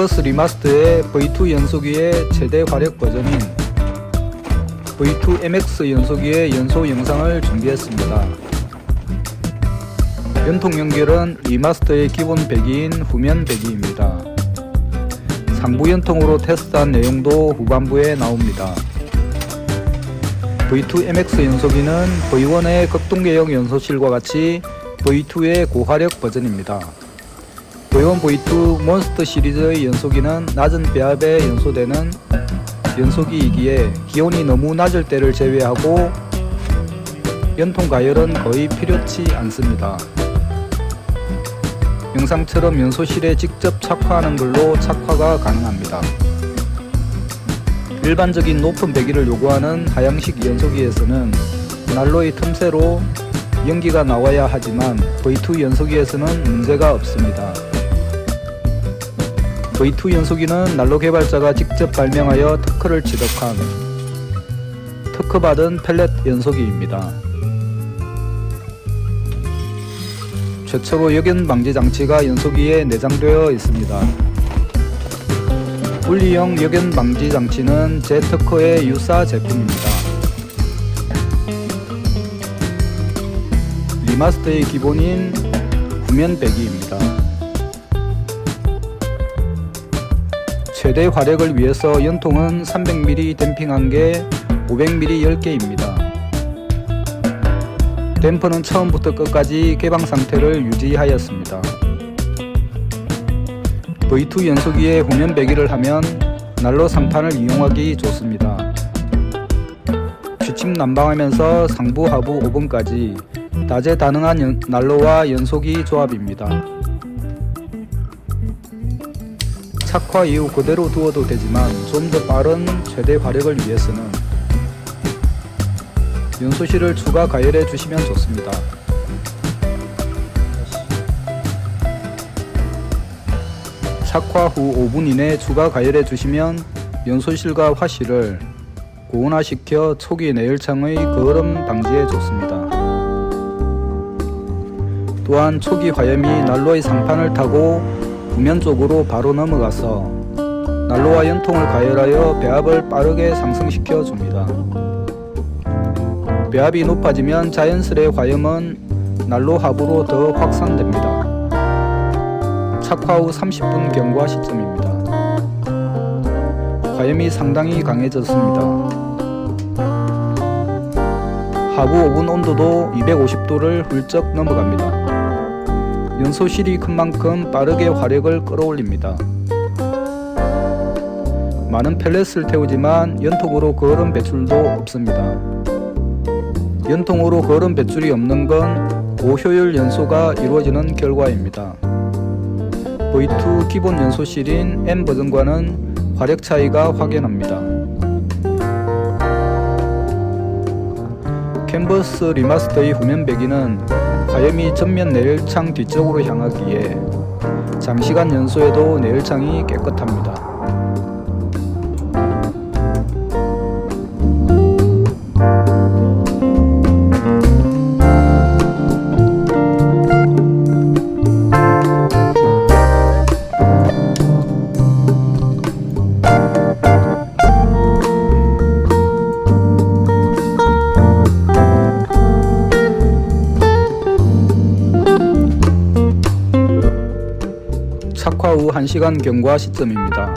캔버스 리마스터의 V2 연소기의 최대 화력 버전인 V2 MX 연소기의 연소 영상을 준비했습니다. 연통 연결은 리마스터의 기본 배기인 후면 배기입니다. 상부 연통으로 테스트한 내용도 후반부에 나옵니다. V2 MX 연소기는 V1의 극동계형 연소실과 같이 V2의 고화력 버전입니다. V1, V2 몬스터 시리즈의 연소기는 낮은 배압에 연소되는 연소기이기에 기온이 너무 낮을 때를 제외하고 연통 가열은 거의 필요치 않습니다. 영상처럼 연소실에 직접 착화하는 걸로 착화가 가능합니다. 일반적인 높은 배기를 요구하는 하향식 연소기에서는 난로의 틈새로 연기가 나와야 하지만 V2 연소기에서는 문제가 없습니다. V2 연소기는 난로 개발자가 직접 발명하여 특허를 취득한 특허받은 펠렛 연소기입니다. 최초로 역연 방지 장치가 연소기에 내장되어 있습니다. 분리형 역연 방지 장치는 제 특허의 유사 제품입니다. 리마스터의 기본인 후면 배기입니다. 최대 화력을 위해서 연통은 300mm 댐핑 1개, 500mm 10개입니다. 댐퍼는 처음부터 끝까지 개방 상태를 유지하였습니다. V2 연소기에 후면 배기를 하면 난로 상판을 이용하기 좋습니다. 취침 난방하면서 상부 하부 오븐까지 다재다능한 난로와 연소기 조합입니다. 착화 이후 그대로 두어도 되지만 좀 더 빠른 최대 화력을 위해서는 연소실을 추가 가열해 주시면 좋습니다. 착화 후 5분 이내 추가 가열해 주시면 연소실과 화실을 고온화시켜 초기 내열창의 거름 방지에 좋습니다. 또한 초기 화염이 난로의 상판을 타고 후면 쪽으로 바로 넘어가서 난로와 연통을 가열하여 배압을 빠르게 상승시켜 줍니다. 배압이 높아지면 자연스레 화염은 난로 하부로 더 확산됩니다. 착화 후 30분 경과 시점입니다. 화염이 상당히 강해졌습니다. 하부 오븐 온도도 250도를 훌쩍 넘어갑니다. 연소실이 큰 만큼 빠르게 화력을 끌어올립니다. 많은 펠렛을 태우지만 연통으로 거름 배출도 없습니다. 연통으로 거름 배출이 없는 건 고효율 연소가 이루어지는 결과입니다. V2 기본 연소실인 M 버전과는 화력 차이가 확연합니다. 캔버스 리마스터의 후면 배기는 화염이 전면 내열창 뒤쪽으로 향하기에 장시간 연소에도 내열창이 깨끗합니다. 착화 후 1시간 경과 시점입니다.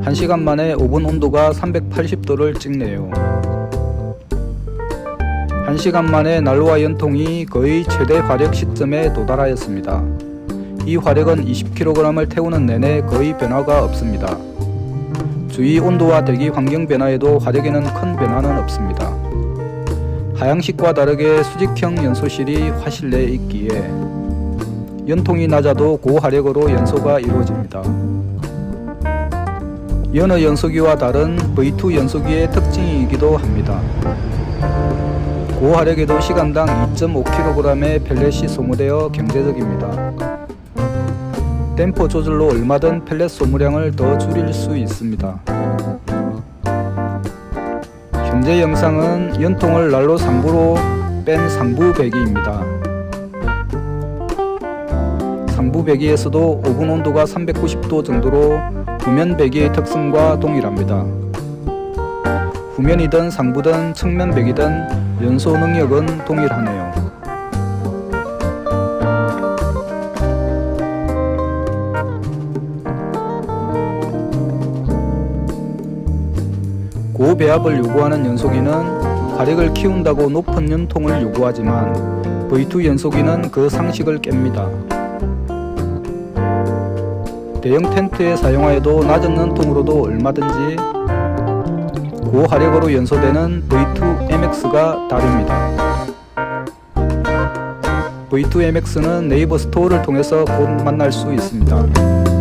1시간 만에 오븐 온도가 380도를 찍네요. 1시간 만에 난로와 연통이 거의 최대 화력 시점에 도달하였습니다. 이 화력은 20kg을 태우는 내내 거의 변화가 없습니다. 주위 온도와 대기 환경 변화에도 화력에는 큰 변화는 없습니다. 하향식과 다르게 수직형 연소실이 화실 내에 있기에 연통이 낮아도 고화력으로 연소가 이루어집니다. 여느 연소기와 다른 V2 연소기의 특징이기도 합니다. 고화력에도 시간당 2.5kg의 펠렛이 소모되어 경제적입니다. 댐퍼 조절로 얼마든 펠렛 소모량을 더 줄일 수 있습니다. 현재 영상은 연통을 난로 상부로 뺀 상부 배기입니다. 상부 내부 배기에서도 오븐 온도가 390도 정도로 후면 배기의 특성과 동일합니다. 후면이든 상부든 측면 배기든 연소 능력은 동일하네요. 고배압을 요구하는 연소기는 화력을 키운다고 높은 연통을 요구하지만 V2 연소기는 그 상식을 깹니다. 대형 텐트에 사용하여도 낮은 연통으로도 얼마든지 고화력으로 연소되는 V2 MX가 답입니다. V2 MX는 네이버 스토어를 통해서 곧 만날 수 있습니다.